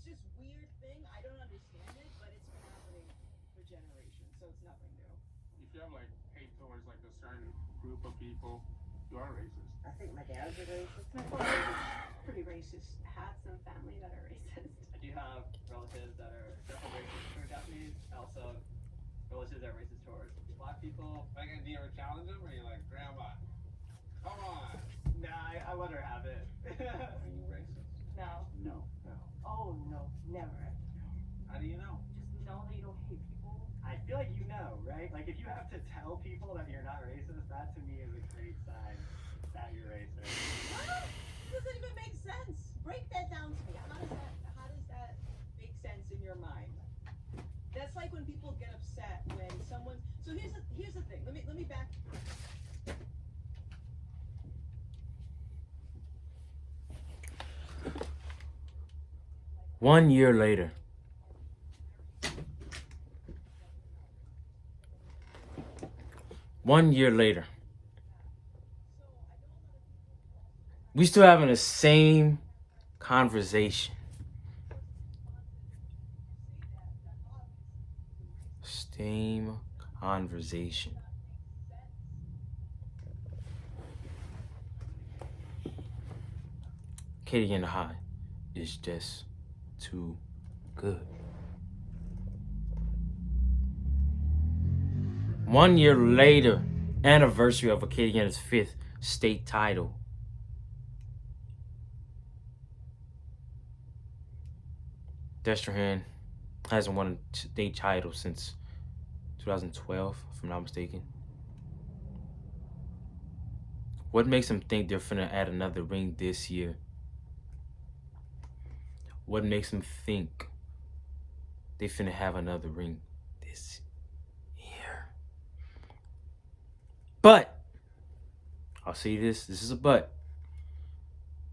just weird thing. I don't understand it, but it's been happening for generations, so it's nothing new. If you have like hate towards like a certain group of people, you are racist. I think my dad's a racist. My father's pretty racist. Had some family that are racist. I do have relatives that are definitely racist toward Japanese. I also have relatives that are racist towards black people. Like, do you ever challenge them, or are you like, Grandma, come on? Nah, I let her have it. Are you racist? No. No. Oh no, never. How do you know? Just know that you don't hate people. I feel like you know, right? Like if you have to tell people that you're not racist, that to me is a great sign that you're racist. What? Doesn't even make sense. Break that down to me. How does that make sense in your mind? That's like when people get upset when someone. So here's the thing. Let me back. 1 year later. We still having the same conversation. Same conversation. Acadiana High is just too good. 1 year later, anniversary of Acadiana's 5th state title. Destrahan hasn't won a state title since 2012, if I'm not mistaken. What makes them think they're finna add another ring this year? What makes them think they finna have another ring this year? But, I'll say this is a but.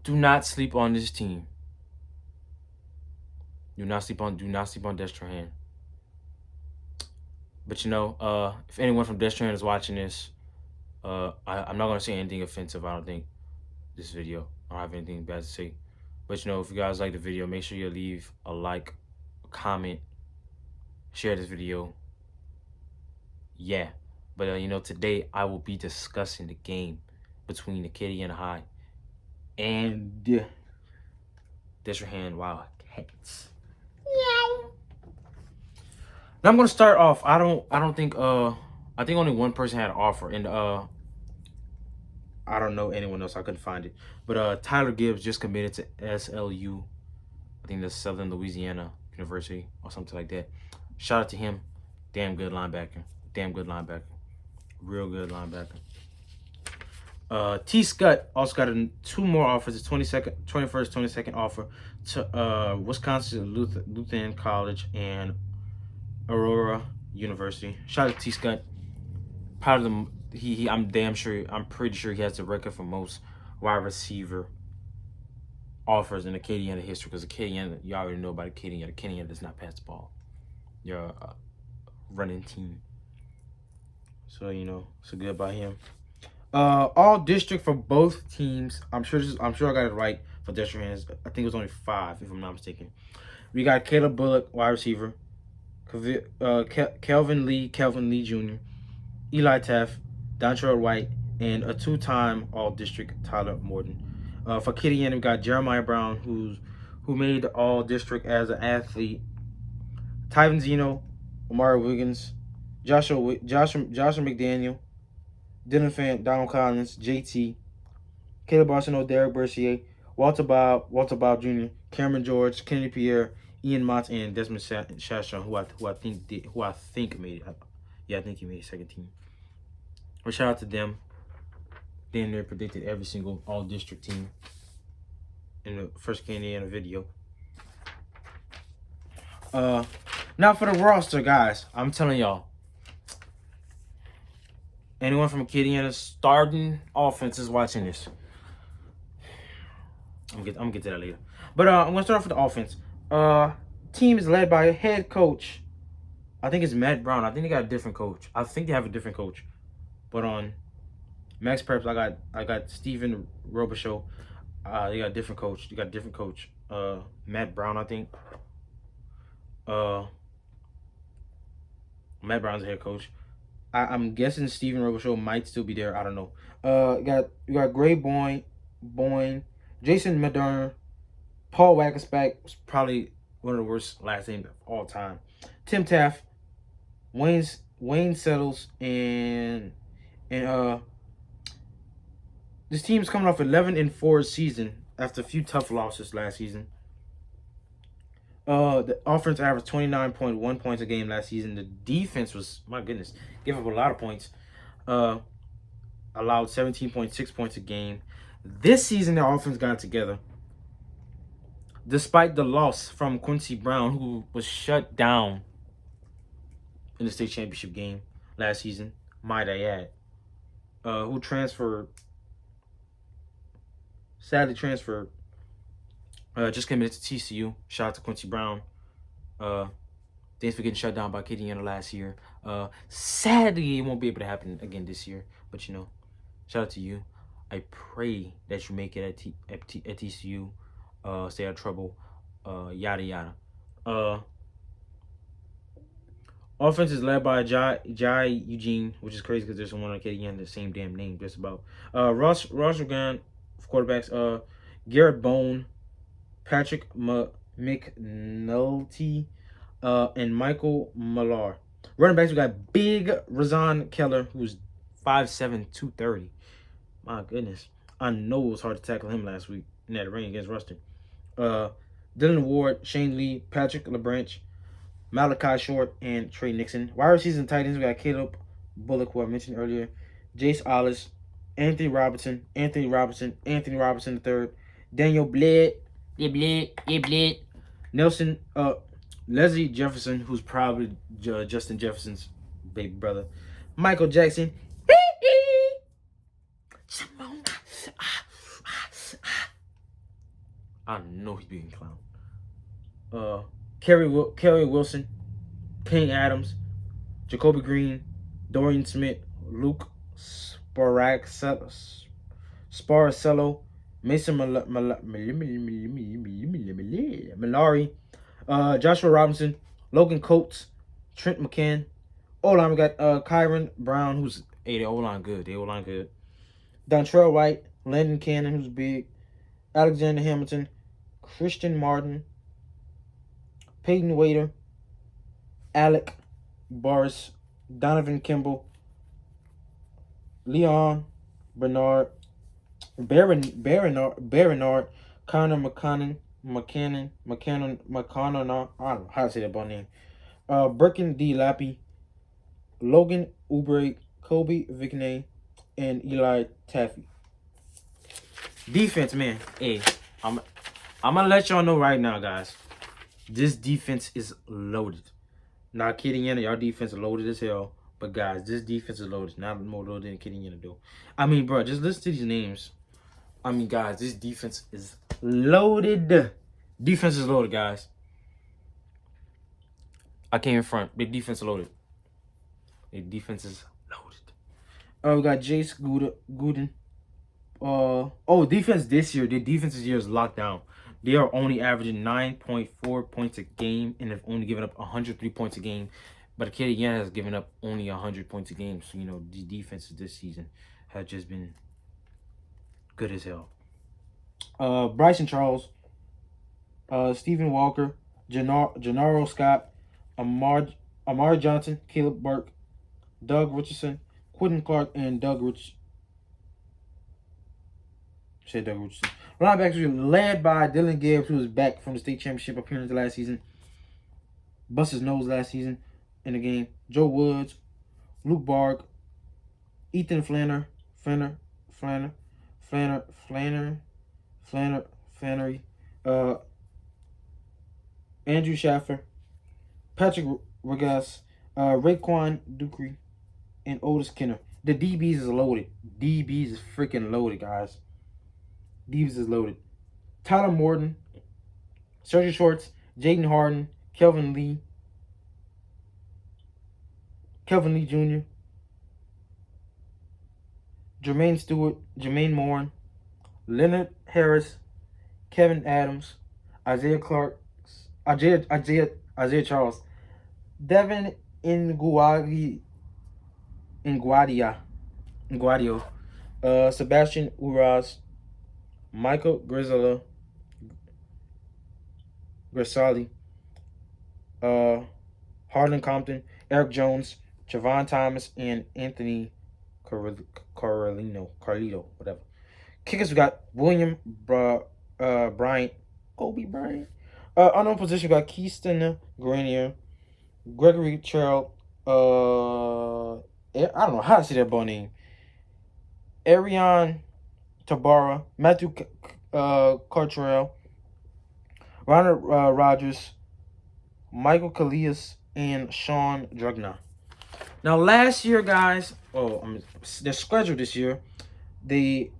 Do not sleep on this team. Do not sleep on Destrahan. But you know, if anyone from Destrahan is watching this, I'm not gonna say anything offensive. I don't think this video. I don't have anything bad to say. But you know, if you guys like the video, make sure you leave a like, a comment, share this video. Yeah. But you know, today I will be discussing the game between Acadiana High and Destrahan Wildcats. Yeah. Now I'm gonna start off. I think only one person had an offer, and I don't know anyone else. I couldn't find it. But Tyler Gibbs just committed to SLU. I think that's Southern Louisiana University or something like that. Shout out to him. Damn good linebacker. Real good linebacker. T. Scott also got 2 more offers. His 22nd offer to Wisconsin Lutheran College and Aurora University. Shout out to T. Scott. Proud of them. I'm pretty sure he has the record for most wide receiver offers in Acadiana history, because Acadiana, you already know about Acadiana. Acadiana does not pass the ball. You're a running team. So, you know, so good by him. All district for both teams. I'm sure I got it right for Destrahan. I think it was only 5, if I'm not mistaken. We got Caleb Bullock, wide receiver. Kelvin Lee Jr., Eli Taft, Dontrell White, and a 2-time All-District Tyler Morton. For Acadiana, we got Jeremiah Brown, who made the All-District as an athlete. Tyven Zeno, Omari Wiggins, Joshua McDaniel, Dylan Fant, Donald Collins, JT, Caleb Arsenault, Derek Bercier, Walter Bob Jr., Cameron George, Kennedy Pierre, Ian Mott, and Desmond Shastron, who I think made it. Yeah, I think he made second team. Well, shout out to them. Then they predicted every single all-district team in the first Acadiana video. Now for the roster, guys. I'm telling y'all. Anyone from Acadiana starting offense is watching this. I'm gonna get to that later. But I'm gonna start off with the offense. Team is led by a head coach. I think it's Matt Brown. I think they got a different coach. I think they have a different coach. But on Max Preps, I got Steven Robichaux. They got a different coach. Matt Brown, I think. Matt Brown's the head coach. I'm guessing Steven Robichaux might still be there. I don't know. You got Gray Boyne, Jason Madern, Paul Wackersback was probably one of the worst last names of all time. Tim Taft, Wayne Settles, and this team's coming off 11-4 season after a few tough losses last season. The offense averaged 29.1 points a game last season. The defense was, my goodness, gave up a lot of points. Allowed 17.6 points a game. This season, the offense got together. Despite the loss from Quincy Brown, who was shut down in the state championship game last season, might I add, who sadly transferred, just committed to TCU. Shout out to Quincy Brown. Thanks for getting shut down by Acadiana last year. Sadly, it won't be able to happen again this year. But, shout out to you. I pray that you make it at TCU. Stay out of trouble. Yada, yada. Offense is led by Jai Eugene, which is crazy because there's someone on Acadiana the same damn name, just about. Ross Regan for quarterbacks. Garrett Bone, Patrick McNulty, and Michael Millar. Running backs, we got Big Razan Keller, who's 5'7", 230. My goodness. I know it was hard to tackle him last week in that rain against Ruston. Dylan Ward, Shane Lee, Patrick LeBranch, Malachi Short, and Trey Nixon. Wide receivers and tight ends, we got Caleb Bullock, who I mentioned earlier, Jace Ollis, Anthony Robinson III, Daniel Bled, Nelson, Leslie Jefferson, who's probably Justin Jefferson's baby brother, Michael Jackson, I know he's being clown. Kerry Wilson, King Adams, Jacoby Green, Dorian Smith, Luke Sparacello, Mason Malari, Joshua Robinson, Logan Coates, Trent McCann. O-line, we got Kyron Brown, who's the O-line good. Dontrell White, Landon Cannon, who's big, Alexander Hamilton, Christian Martin, Peyton Waiter, Alec Boris, Donovan Kimball, Leon Bernard, Baronard, Connor McCannon, I don't know how to say that ball name. Birkin D. Lappy, Logan Oubre, Kobe Vickney, and Eli Taffy. Defense, man. Hey, I'm gonna let y'all know right now, guys. This defense is loaded. Not kidding, y'all defense is loaded as hell. But guys, this defense is loaded. Not more loaded than kidding, do. I mean, bro, just listen to these names. I mean, guys, this defense is loaded. Defense is loaded, guys. I came in front. Big defense is loaded. Big defense is loaded. We got Jace Gooden. Defense this year. Their defense this year is locked down. They are only averaging 9.4 points a game and have only given up 103 points a game. But Acadiana has given up only 100 points a game. So, the defenses this season have just been good as hell. Bryson Charles, Stephen Walker, Gennaro Scott, Amar Johnson, Caleb Burke, Doug Richardson, Quentin Clark, and Doug Richardson. Linebackers were led by Dylan Gibbs, who was back from the state championship appearance last season. Bust his nose last season in the game. Joe Woods, Luke Barg, Ethan Flannery, Andrew Schaffer, Patrick Regas, Raekwon Ducree, and Otis Kenner. The DBs is loaded. DBs is freaking loaded, guys. DBs is loaded. Tyler Morton, Sergio Schwartz, Jaden Harden, Kelvin Lee Jr., Jermaine Stewart, Jermaine Morin, Leonard Harris, Kevin Adams, Isaiah Isaiah Charles, Devin Nguadio, Sebastian Uraz, Michael Grisali, Harlan Compton, Eric Jones, Javon Thomas, and Anthony Carlito, whatever. Kickers, we got William Bryant, Kobe Bryant. Unknown position, we got Keyston Grenier, Gregory Charles, I don't know how to say that boy name. Arion Tabara, Matthew Cartrell, Ronald Rogers, Michael Callias, and Sean Drugna. Now, last year, guys, their schedule this year, they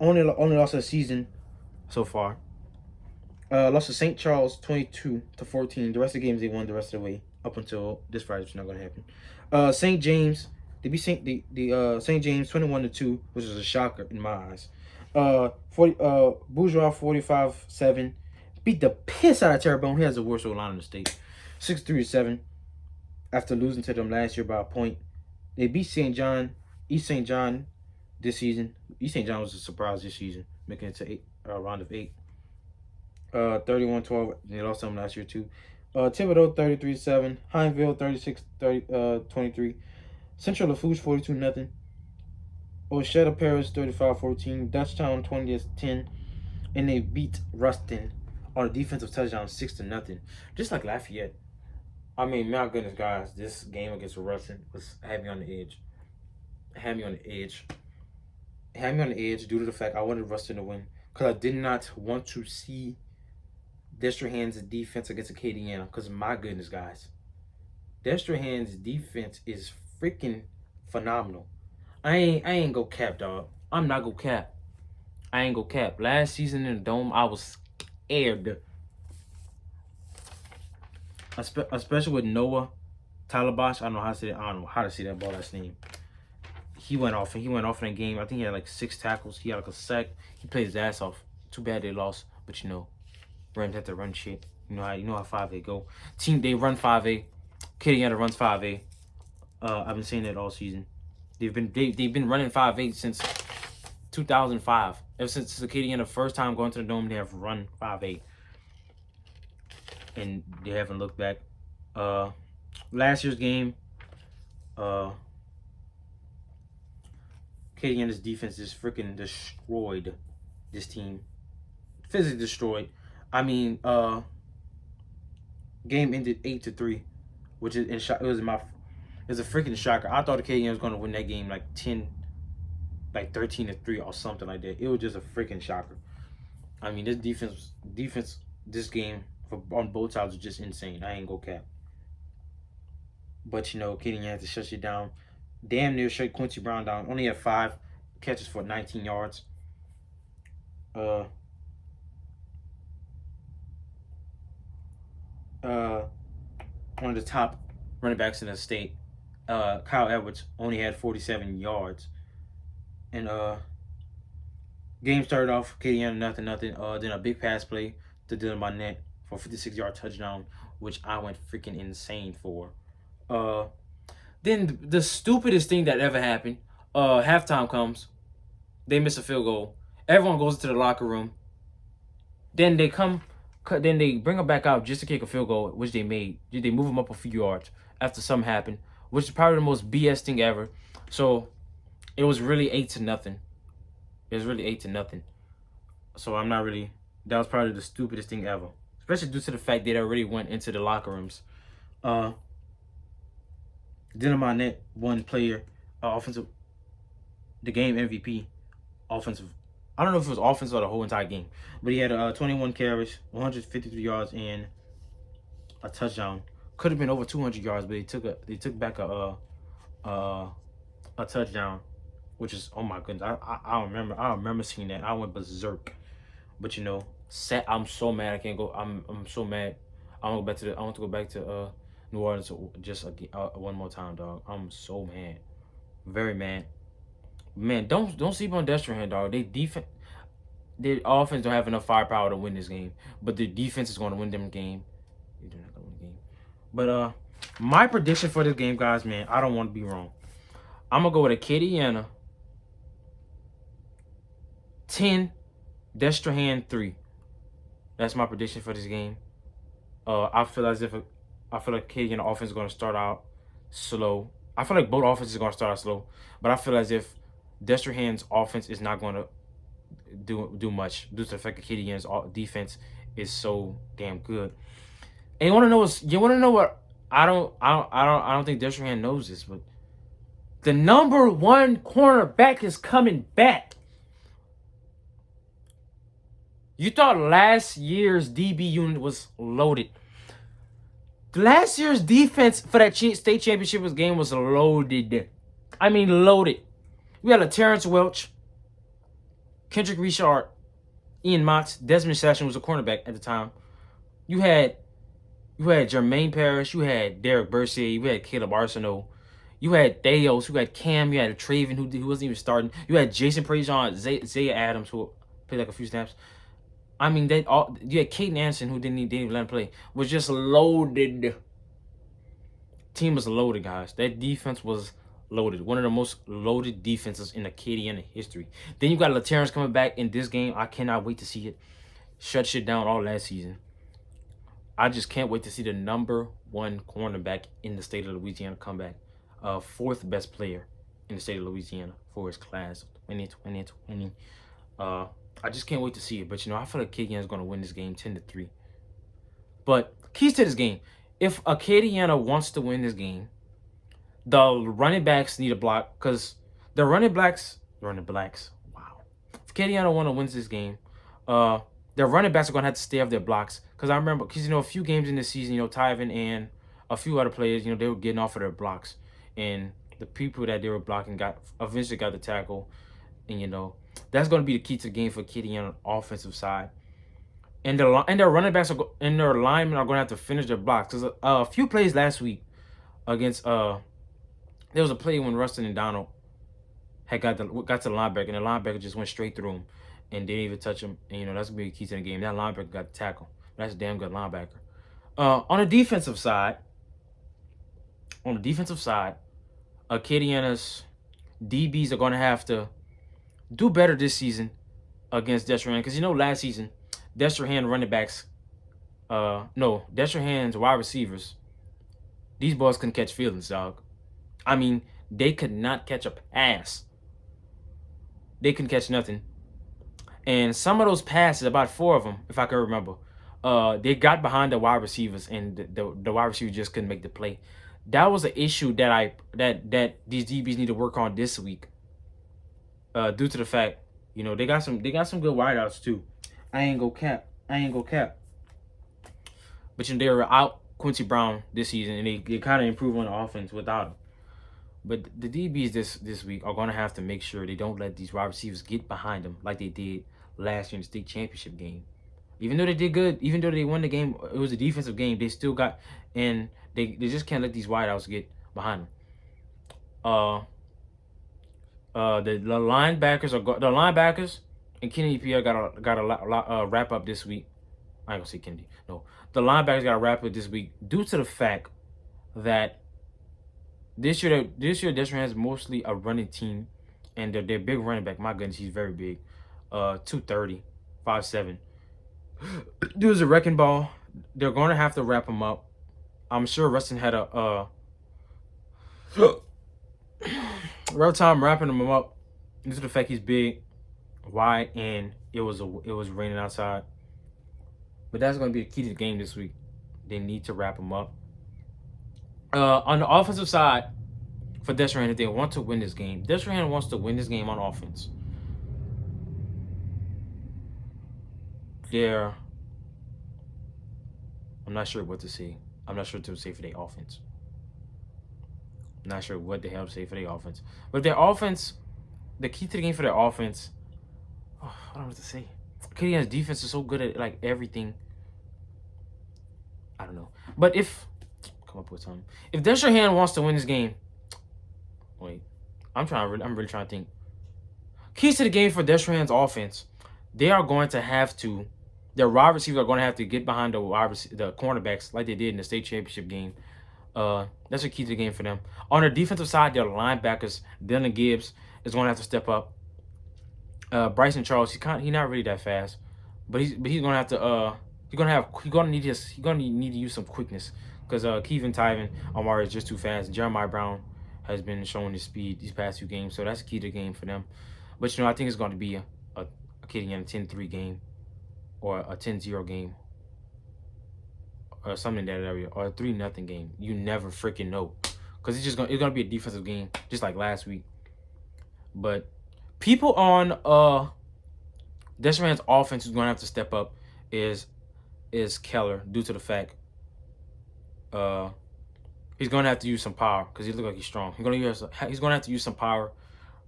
only lost a season so far. Lost to St. Charles 22-14. The rest of the games they won the rest of the way up until this Friday, which is not going to happen. St. James, they beat St. James 21-2, which is a shocker in my eyes. Bourgeois 45-7. Beat the piss out of Terrebonne. He has the worst O-line in the state. 63-7. After losing to them last year by a point. They beat East St. John this season. East St. John was a surprise this season, making it to round of 8. 31-12. They lost them last year too. Thibodeau 33-7. Hineville 36-23. Central Lafourche 42-0. Osheta Paris 35-14. Dutchtown 20-10. And they beat Ruston on a defensive touchdown 6-0. Just like Lafayette. I mean, my goodness, guys, this game against Ruston had me on the edge. Had me on the edge due to the fact I wanted Ruston to win. Because I did not want to see Destrahan's defense against Acadiana. Because my goodness, guys. Destrahan's defense is freaking phenomenal. I ain't go cap, dog. I'm not go cap. I ain't go cap. Last season in the Dome, I was scared. Especially with Noah Talabash. I don't know how to say that ball last name. He went off in that game. I think he had like 6 tackles. He had like a sack. He played his ass off. Too bad they lost. But you know, Rams have to run shit. You know how 5A go. They run 5A. Acadiana runs 5A. I've been saying that all season. They've been running 5A since 2005. Ever since Acadiana first time going to the Dome, they have run 5A. And they haven't looked back. Last year's game, Acadiana's defense just freaking destroyed this team. Physically destroyed. I mean, game ended 8-3, which is it was a freaking shocker. I thought Acadiana was gonna win that game like 13-3 or something like that. It was just a freaking shocker. I mean, this defense, this game on both sides was just insane. I ain't go cap. But you know, Acadiana had to shut you down. Damn near shut Quincy Brown down. Only had 5 catches for 19 yards. One of the top running backs in the state, Kyle Edwards, only had 47 yards. And game started off Acadiana nothing. Then a big pass play to Dylan Barnett for a 56-yard touchdown, which I went freaking insane for. Then the stupidest thing that ever happened, halftime comes, they miss a field goal. Everyone goes into the locker room. Then they bring them back out just to kick a field goal, which they made. They move them up a few yards after something happened, which is probably the most BS thing ever. So it was really 8-0. It was really 8-0. So that was probably the stupidest thing ever. Especially due to the fact that they already went into the locker rooms. Dylan Barnett, one player, the game MVP, offensive. I don't know if it was offensive or the whole entire game, but he had 21 carries, 153 yards, and a touchdown. Could have been over 200 yards, but they took back a touchdown, which is, oh my goodness. I remember seeing that. I went berserk. But you know, I'm so mad I can't go. I'm so mad. I want to go back to New Orleans just one more time, dog. I'm so mad, very mad. Man, don't sleep on Destrahan, dog. Their offense don't have enough firepower to win this game, but their defense is going to win them the game. They're not going to win the game. But my prediction for this game, guys, man, I don't want to be wrong. I'm gonna go with Acadiana 10, Destrahan 3. That's my prediction for this game. I feel like Acadiana offense is gonna start out slow. I feel like both offenses are gonna start out slow, but I feel as if Destrahan's offense is not gonna do much due to the fact Acadiana's defense is so damn good. And you wanna know what? I don't think Destrahan knows this, but the number one cornerback is coming back. You thought last year's DB unit was loaded. Last year's defense for that state championship game was loaded. I mean, loaded. We had a Terrence Welch, Kendrick Richard, Ian Motts, Desmond Session was a cornerback at the time. You had Jermaine Parrish, you had Derek Bercier, you had Caleb Arsenault, you had Theos, you had Cam, you had Traven who wasn't even starting. You had Jason Prejean, Zaya Adams who played like a few snaps. I mean, you had Caden Anderson who didn't even let him play. Was just loaded. Team was loaded, guys. That defense was loaded. One of the most loaded defenses in Acadiana history. Then you got LaTerrence coming back in this game. I cannot wait to see it. Shut shit down all last season. I just can't wait to see the number one cornerback in the state of Louisiana come back. Fourth best player in the state of Louisiana for his class 2020. I just can't wait to see it. But, I feel like Acadiana is going to win this game 10-3. But keys to this game. If Acadiana wants to win this game, the running backs need a block because the running blacks. Wow. If Acadiana want to win this game, their running backs are going to have to stay off their blocks. Because I remember, a few games in this season, Tyven and a few other players, they were getting off of their blocks. And the people that they were blocking eventually got the tackle. And, that's going to be the key to the game for Acadiana on the offensive side. And their running backs and their linemen are going to have to finish their blocks. Because a few plays last week against, there was a play when Rustin and Donald had got to the linebacker, and the linebacker just went straight through him and didn't even touch him. And, that's going to be the key to the game. That linebacker got the tackle. That's a damn good linebacker. On the defensive side, Acadiana's DBs are going to have to do better this season against Destrahan. Because, last season, Destrahan running backs, Destrahan's wide receivers, these boys couldn't catch feelings, dog. I mean, they could not catch a pass. They couldn't catch nothing. And some of those passes, about 4 of them, if I can remember, they got behind the wide receivers, and the wide receiver just couldn't make the play. That was an issue that these DBs need to work on this week. Due to the fact, they got some good wideouts too. I ain't go cap. But they were out Quincy Brown this season, and they kind of improved on the offense without him. But the DBs this week are going to have to make sure they don't let these wide receivers get behind them like they did last year in the state championship game. Even though they did good, even though they won the game, it was a defensive game. They still got, and they just can't let these wideouts get behind them. The linebackers and Kennedy Pierre got a wrap up this week. I ain't gonna say Kennedy. No, the linebackers got a wrap up this week due to the fact that this year Destrahan has mostly a running team, and their big running back. My goodness, he's very big. 230, 5'7". Dude's a wrecking ball. They're going to have to wrap him up. I'm sure Rustin had a rough time wrapping him up due to the fact he's big, wide, and it was raining outside. But that's going to be the key to the game this week. They need to wrap him up. On the offensive side, for Destrahan, if they want to win this game, Destrahan wants to win this game on offense. I'm not sure what to say. I'm not sure what to say for their offense. I'm not sure what the hell to say for their offense. But their offense, the key to the game for their offense, I don't know what to say. Acadiana's defense is so good at like everything. I don't know. But come up with something. If Destrahan wants to win this game, wait, I'm really trying to think. Keys to the game for Destrahan's offense, they are going to have to. Their wide receivers are going to have to get behind the cornerbacks like they did in the state championship game That's a key to the game for them. On the defensive side, their linebackers, Dylan Gibbs is going to have to step up. Bryson Charles, he's not really that fast, but he's going to have to he's going to need to use some quickness because Kevin Tyven Amari is just too fast. Jeremiah Brown has been showing his speed these past few games, so that's a key to the game for them. But I think it's going to be a Acadiana 10-3 game or a 10-0 game or something in that area, or a 3-0 game. You never freaking know, because it's gonna be a defensive game just like last week. But people on Destrahan's offense who's gonna have to step up is Keller, due to the fact he's gonna have to use some power because he looks like he's strong. He's gonna have to use some power,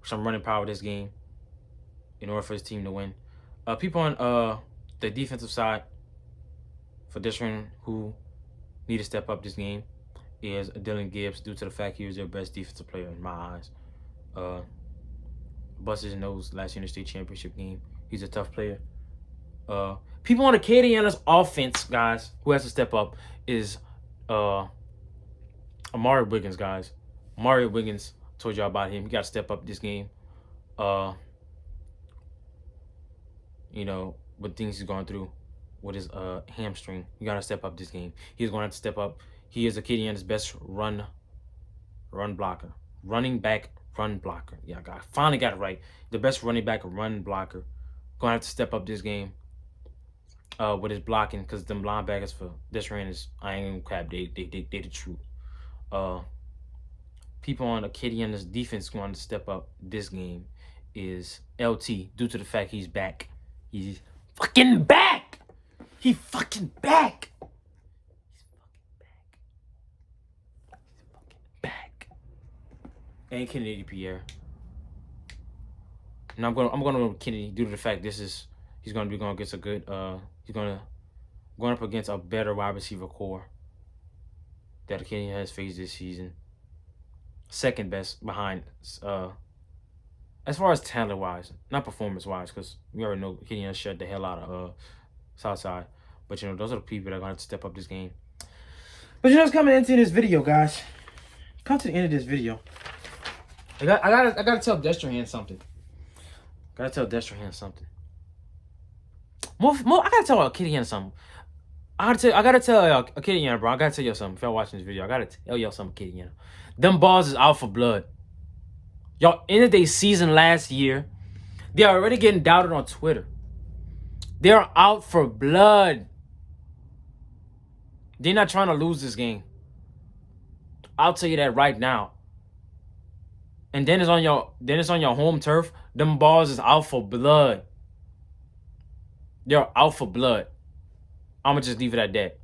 some running power this game in order for his team to win. People on the defensive side for Destrahan who need to step up this game is Dylan Gibbs, due to the fact he was their best defensive player in my eyes. Busted his nose last year in the state championship game. He's a tough player. People on Acadiana's offense, guys, who has to step up is Amari Wiggins, guys. Amari Wiggins, told y'all about him. He got to step up this game. You know, with things he's going through with his hamstring. You got to step up this game. He's going to have to step up. He is Acadiana's best run blocker. Running back run blocker. Yeah, I finally got it right. The best running back run blocker. Going to have to step up this game with his blocking, because them linebackers for Destrahan is, I ain't gonna cap, they the truth. People on Acadiana's defense going to step up this game is LT, due to the fact he's back. He's fucking back. He fucking back. He's fucking back. And Kennedy Pierre. And I'm gonna go with Kennedy due to the fact he's gonna be going against a good he's going up against a better wide receiver core that Acadiana has faced this season. Second best behind as far as talent wise, not performance wise, because we already know Acadiana shut the hell out of Southside. But those are the people that are gonna have to step up this game. But it's coming into this video, guys. Come to the end of this video. I gotta tell Destrahan something. More, I gotta tell Acadiana something. I gotta tell Acadiana, bro. I gotta tell y'all something. If y'all watching this video, I gotta tell y'all something, Acadiana. Them balls is out for blood. Y'all ended their season last year. They're already getting doubted on Twitter. They're out for blood. They're not trying to lose this game. I'll tell you that right now. And then it's on your home turf. Them balls is out for blood. They're out for blood. I'ma just leave it at that.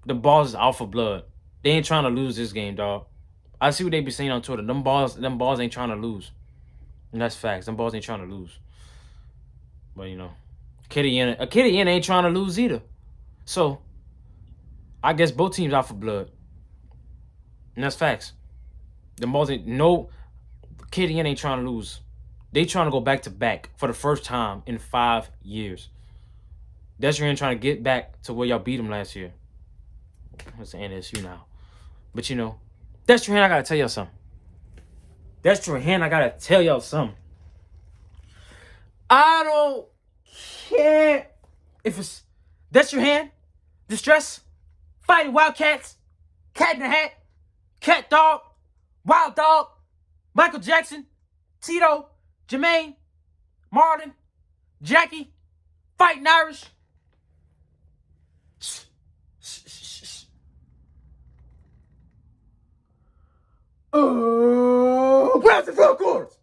The balls is out for blood. They ain't trying to lose this game, dog. I see what they be saying on Twitter. Them balls ain't trying to lose. And that's facts. Them balls ain't trying to lose. But Acadiana ain't trying to lose either. So I guess both teams out for blood. And that's facts. Them balls Acadiana ain't trying to lose. They trying to go back to back for the first time in 5 years. Destrahan trying to get back to where y'all beat them last year. It's the NSU now. But Destrahan, I gotta tell y'all something. I don't care if it's Destrahan, Distress, Fighting Wildcats, Cat in the Hat, Cat Dog, Wild Dog, Michael Jackson, Tito, Jermaine, Marlon, Jackie, Fighting Irish. Grab the front corners.